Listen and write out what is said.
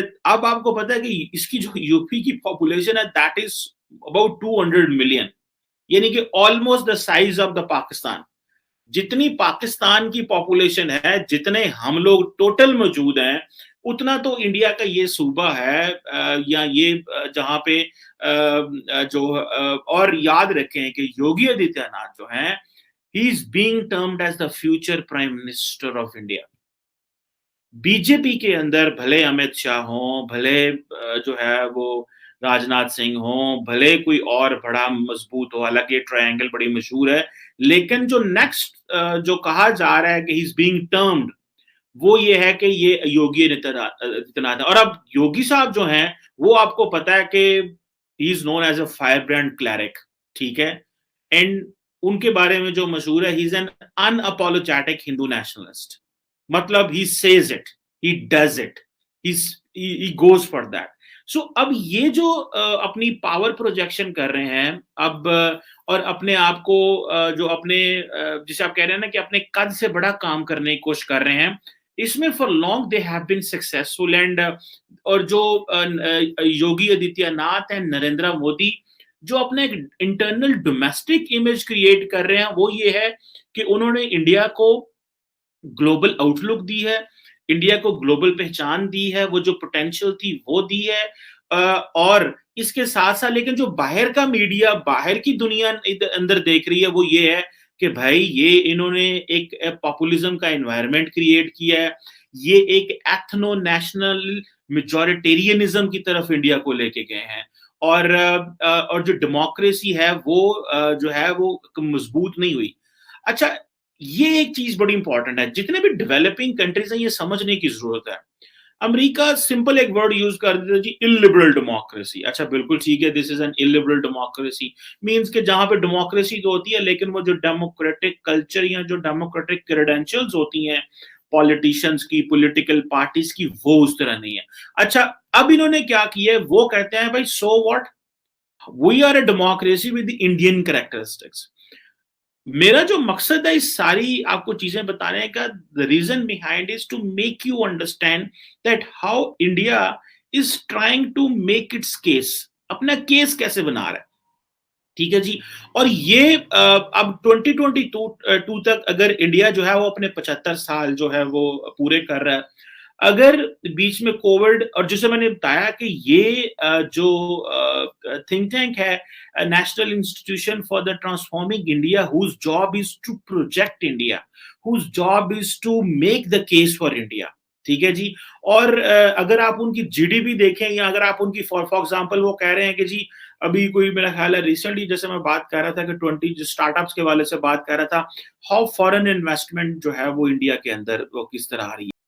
अब आपको पता है कि इसकी जो यूपी की पॉपुलेशन है दैट इज अबाउट 200 मिलियन, यानी कि almost the size of the Pakistan. जितनी पाकिस्तान की पॉपुलेशन है, जितने हम लोग टोटल मौजूद हैं, उतना तो इंडिया का ये सूबा है या ये जहां पे और याद रखें कि योगी आदित्यनाथ जो हैं, he is being termed as the future prime minister of India. BJP के अंदर भले अमित शाह हो, भले जो है वो राजनाथ सिंह हो, भले कोई और बड़ा मजबूत हो, हालांकि ये ट्रायंगल बड़ी मशहूर है, लेकिन जो नेक्स्ट जो कहा जा रहा है कि ही इज बीइंग टर्म्ड, वो ये है कि ये योगी आदित्यनाथ है। और अब योगी साहब जो हैं, वो आपको पता है कि he is known as a fire brand cleric, ठीक है। एंड उनके बारे में जो मशहूर है, he is an unapologetic Hindu nationalist. मतलब he says it, he does it, he goes for that. So अब ये जो अपनी पावर प्रोजेक्शन कर रहे हैं अब, और अपने आप को जो अपने जिसे आप कह रहे हैं ना कि अपने कद से बड़ा काम करने की कोशिश कर रहे हैं, इसमें for long they have been successful. And और जो योगी आदित्यनाथ एंड नरेंद्र मोदी जो अपने इंटरनल डोमेस्टिक इमेज क्रिएट कर रहे हैं, वो ये है कि उन्होंने इंडिया को ग्लोबल आउटलुक दी है, इंडिया को ग्लोबल पहचान दी है, वो जो पोटेंशियल थी वो दी है। और इसके साथ साथ लेकिन जो बाहर का मीडिया, बाहर की दुनिया अंदर देख रही है, वो ये है कि भाई ये इन्होंने एक पॉपुलिज्म का एनवायरनमेंट क्रिएट किया है, ये एक एथनो नेशनल मेजॉरिटेरियनिज्म की तरफ इंडिया को लेके गए हैं। और जो डेमोक्रेसी है वो जो है वो मजबूत नहीं हुई। अच्छा, ये एक चीज बड़ी इंपॉर्टेंट है, जितने भी डेवलपिंग कंट्रीज हैं ये समझने की जरूरत है। अमेरिका सिंपल एक वर्ड यूज कर देता है जी, इलिबरल डेमोक्रेसी। अच्छा बिल्कुल ठीक है, this is an illiberal democracy, means के जहां पे डेमोक्रेसी तो होती है, लेकिन वो जो डेमोक्रेटिक कल्चर या जो डेमोक्रेटिक क्रेडेंशियल्स होती हैं पॉलिटिशियंस की, पॉलिटिकल पार्टीज की, वो उस तरह नहीं है। अच्छा, अब इन्होंने क्या किया है, वो कहते हैं भाई so what, we are a democracy with Indian characteristics. मेरा जो मकसद है इस सारी आपको चीजें बताने का, the reason behind is to make you understand that how India is trying to make its case, अपना केस कैसे बना रहा है, ठीक है जी। और ये अब 2022 तक अगर इंडिया जो है वो अपने 75 साल जो है वो पूरे कर रहा है, अगर बीच में कोविड, और जैसे मैंने बताया कि ये जो थिंक टैंक है, national institution for the transforming India, whose job is to project India, whose job is to make the case for India, ठीक है जी। और अगर आप उनकी जीडीपी देखें, या अगर आप उनकी फॉर एग्जांपल वो कह रहे हैं कि जी अभी कोई, मेरा ख्याल है रिसेंटली जैसे मैं बात कर रहा था कि 20 स्टार्टअप्स के वाले से बात कर रहा था, हाउ फॉरेन इन्वेस्टमेंट जो है वो इंडिया के अंदर वो किस तरह आ रही है।